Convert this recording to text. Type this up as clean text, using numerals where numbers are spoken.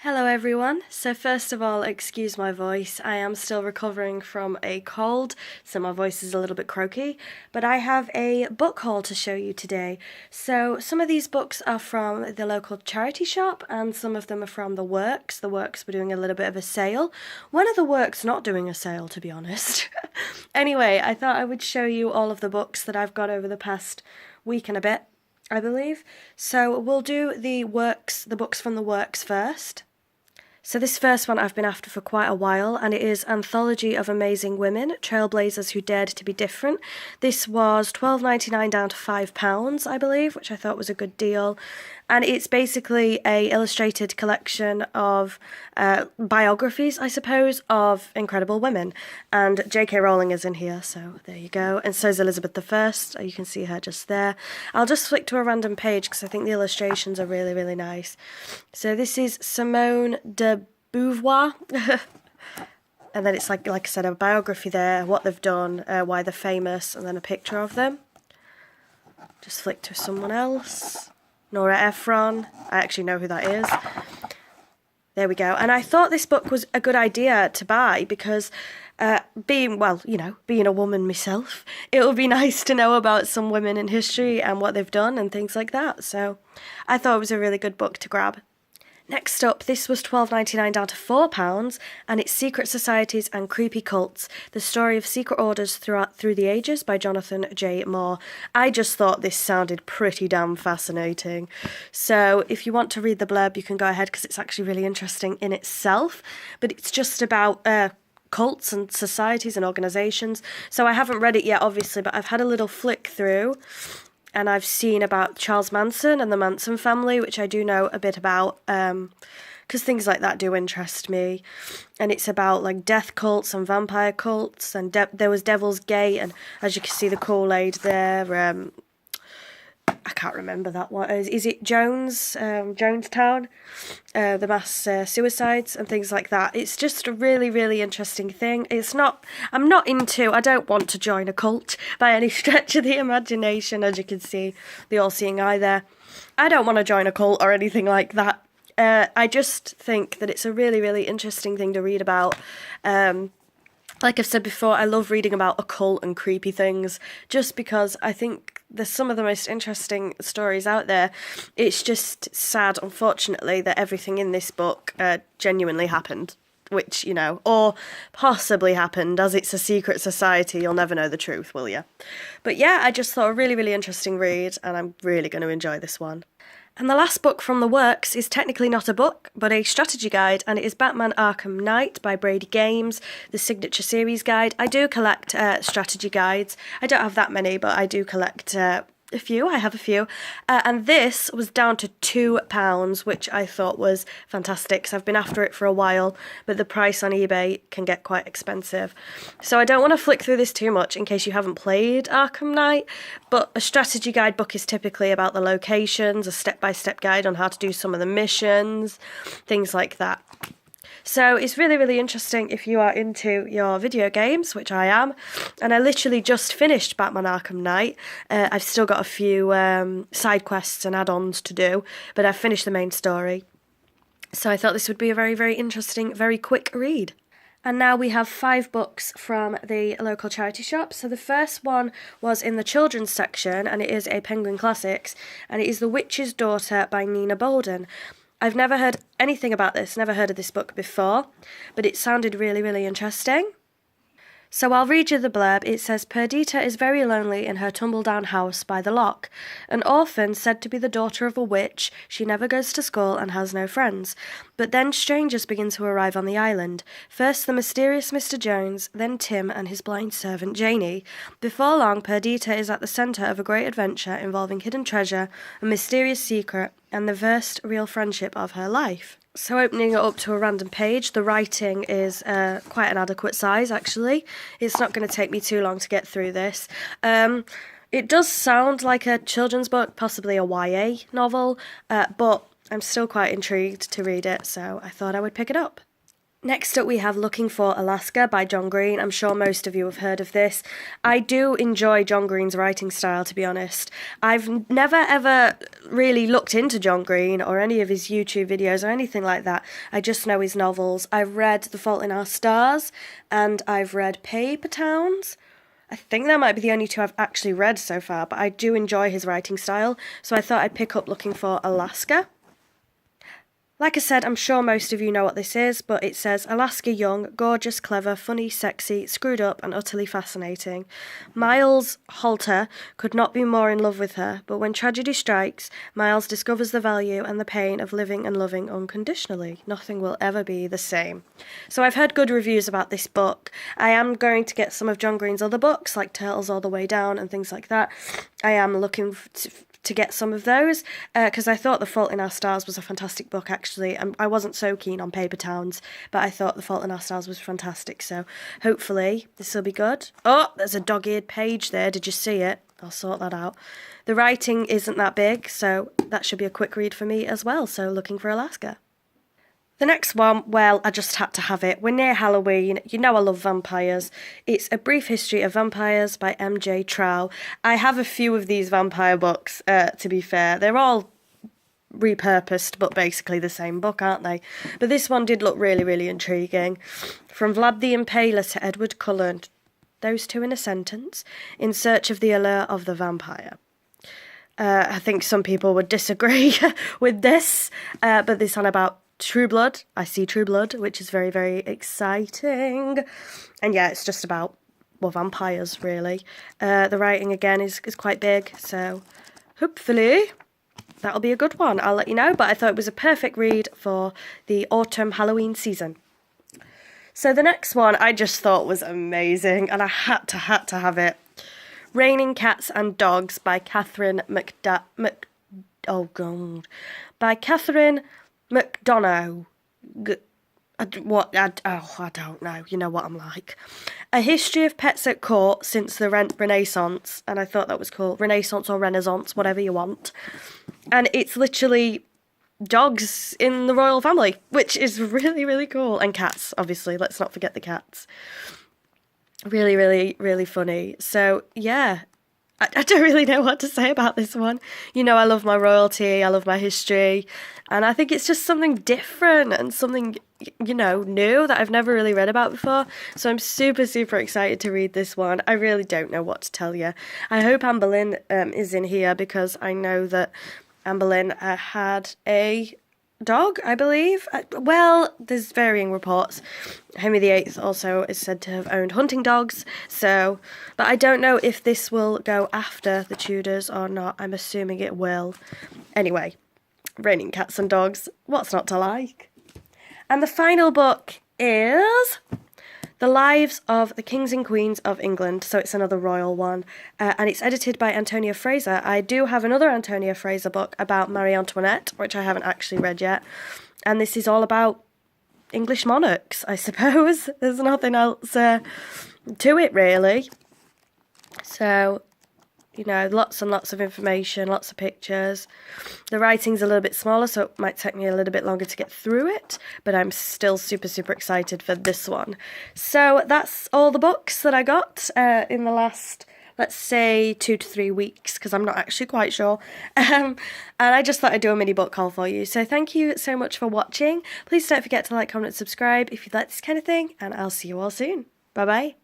Hello everyone. So first of all, excuse my voice. I am still recovering from a cold, so my voice is a little bit croaky, but I have a book haul to show you today. So some of these books are from the local charity shop and some of them are from the Works. The Works were doing a little bit of a sale. One of the Works not doing a sale, to be honest. Anyway, I thought I would show you all of the books that I've got over the past week and a bit, I believe. So we'll do the books from the Works first. So this first one I've been after for quite a while, and it is Anthology of Amazing Women, Trailblazers Who Dared to Be Different. This was $12.99 down to £5, I believe, which I thought was a good deal. And it's basically a illustrated collection of biographies, I suppose, of incredible women. And J.K. Rowling is in here, so there you go. And so is Elizabeth I. You can see her just there. I'll just flick to a random page because I think the illustrations are really, really nice. So this is Simone de Beauvoir. And then it's like I said, a biography there, what they've done, why they're famous, and then a picture of them. Just flick to someone else. Nora Ephron. I actually know who that is. There we go. And I thought this book was a good idea to buy because being a woman myself, it would be nice to know about some women in history and what they've done and things like that. So I thought it was a really good book to grab. Next up, this was $12.99 down to £4, and it's Secret Societies and Creepy Cults, the story of secret orders through the ages by Jonathan J. Moore. I just thought this sounded pretty damn fascinating. So if you want to read the blurb, you can go ahead because it's actually really interesting in itself, but it's just about cults and societies and organisations. So I haven't read it yet, obviously, but I've had a little flick through. And I've seen about Charles Manson and the Manson family, which I do know a bit about, because things like that do interest me. And it's about like death cults and vampire cults, and there was Devil's Gate, and as you can see the Kool-Aid there. I can't remember that one. Is it Jonestown? The mass suicides and things like that. It's just a really, really interesting thing. I don't want to join a cult by any stretch of the imagination, as you can see, the all-seeing eye there. I don't want to join a cult or anything like that. I just think that it's a really, really interesting thing to read about. Like I've said before, I love reading about occult and creepy things just because I think there's some of the most interesting stories out there. It's just sad, unfortunately, that everything in this book genuinely happened, which, or possibly happened, as it's a secret society. You'll never know the truth, will you? But yeah, I just thought a really, really interesting read, and I'm really going to enjoy this one. And the last book from the Works is technically not a book, but a strategy guide, and it is Batman Arkham Knight by Brady Games, the signature series guide. I do collect strategy guides. I don't have that many, but I do collect a few. I have a few. And this was down to £2, which I thought was fantastic, because I've been after it for a while, but the price on eBay can get quite expensive. So I don't want to flick through this too much in case you haven't played Arkham Knight, but a strategy guide book is typically about the locations, a step-by-step guide on how to do some of the missions, things like that. So it's really, really interesting if you are into your video games, which I am. And I literally just finished Batman Arkham Knight. I've still got a few side quests and add-ons to do, but I've finished the main story. So I thought this would be a very, very interesting, very quick read. And now we have 5 books from the local charity shop. So the first one was in the children's section, and it is a Penguin Classics, and it is The Witch's Daughter by Nina Bolden. I've never heard anything about this, never heard of this book before, but it sounded really, really interesting. So I'll read you the blurb. It says, Perdita is very lonely in her tumble-down house by the loch. An orphan said to be the daughter of a witch, she never goes to school and has no friends. But then strangers begin to arrive on the island. First the mysterious Mr. Jones, then Tim and his blind servant Janie. Before long, Perdita is at the centre of a great adventure involving hidden treasure, a mysterious secret, and the first real friendship of her life. So opening it up to a random page, the writing is quite an adequate size, actually. It's not going to take me too long to get through this. It does sound like a children's book, possibly a YA novel, but I'm still quite intrigued to read it, so I thought I would pick it up. Next up we have Looking for Alaska by John Green. I'm sure most of you have heard of this. I do enjoy John Green's writing style, to be honest. I've never ever really looked into John Green or any of his YouTube videos or anything like that. I just know his novels. I've read The Fault in Our Stars and I've read Paper Towns. I think that might be the only two I've actually read so far, but I do enjoy his writing style, so I thought I'd pick up Looking for Alaska. Like I said, I'm sure most of you know what this is, but it says, Alaska young, gorgeous, clever, funny, sexy, screwed up and utterly fascinating. Miles Halter could not be more in love with her, but when tragedy strikes, Miles discovers the value and the pain of living and loving unconditionally. Nothing will ever be the same. So I've heard good reviews about this book. I am going to get some of John Green's other books, like Turtles All the Way Down and things like that. I am looking to get some of those, because I thought The Fault in Our Stars was a fantastic book, actually. I wasn't so keen on Paper Towns, but I thought The Fault in Our Stars was fantastic, so hopefully this will be good. Oh, there's a dog-eared page there, did you see it? I'll sort that out. The writing isn't that big, so that should be a quick read for me as well, so Looking for Alaska. The next one, well, I just had to have it. We're near Halloween. You know I love vampires. It's A Brief History of Vampires by M.J. Trow. I have a few of these vampire books, to be fair. They're all repurposed, but basically the same book, aren't they? But this one did look really, really intriguing. From Vlad the Impaler to Edward Cullen, those two in a sentence, in search of the allure of the vampire. I think some people would disagree with this, but this one about True Blood. I see True Blood, which is very, very exciting. And yeah, it's just about, well, vampires, really. The writing, again, is quite big, so hopefully that'll be a good one. I'll let you know, but I thought it was a perfect read for the autumn Halloween season. So the next one I just thought was amazing, and I had to have it. Raining Cats and Dogs by Catherine by Catherine McDonough. I don't know. You know what I'm like. A history of pets at court since the Renaissance, and I thought that was cool. Renaissance or Renaissance, whatever you want. And it's literally dogs in the royal family, which is really, really cool. And cats, obviously. Let's not forget the cats. Really, really, really funny. So, yeah. I don't really know what to say about this one. You know, I love my royalty, I love my history, and I think it's just something different and something, you know, new that I've never really read about before. So I'm super, super excited to read this one. I really don't know what to tell you. I hope Anne Boleyn is in here, because I know that Anne Boleyn had a dog, I believe. Well, there's varying reports. Henry VIII also is said to have owned hunting dogs, so, but I don't know if this will go after the Tudors or not. I'm assuming it will. Anyway, Raining Cats and Dogs, what's not to like? And the final book is The Lives of the Kings and Queens of England, so it's another royal one, and it's edited by Antonia Fraser. I do have another Antonia Fraser book about Marie Antoinette, which I haven't actually read yet, and this is all about English monarchs, I suppose. There's nothing else to it, really. So, you know, lots and lots of information, lots of pictures. The writing's a little bit smaller, so it might take me a little bit longer to get through it, but I'm still super, super excited for this one. So that's all the books that I got in the last, let's say, 2 to 3 weeks, because I'm not actually quite sure. And I just thought I'd do a mini book haul for you. So thank you so much for watching. Please don't forget to like, comment, and subscribe if you like this kind of thing, and I'll see you all soon. Bye-bye.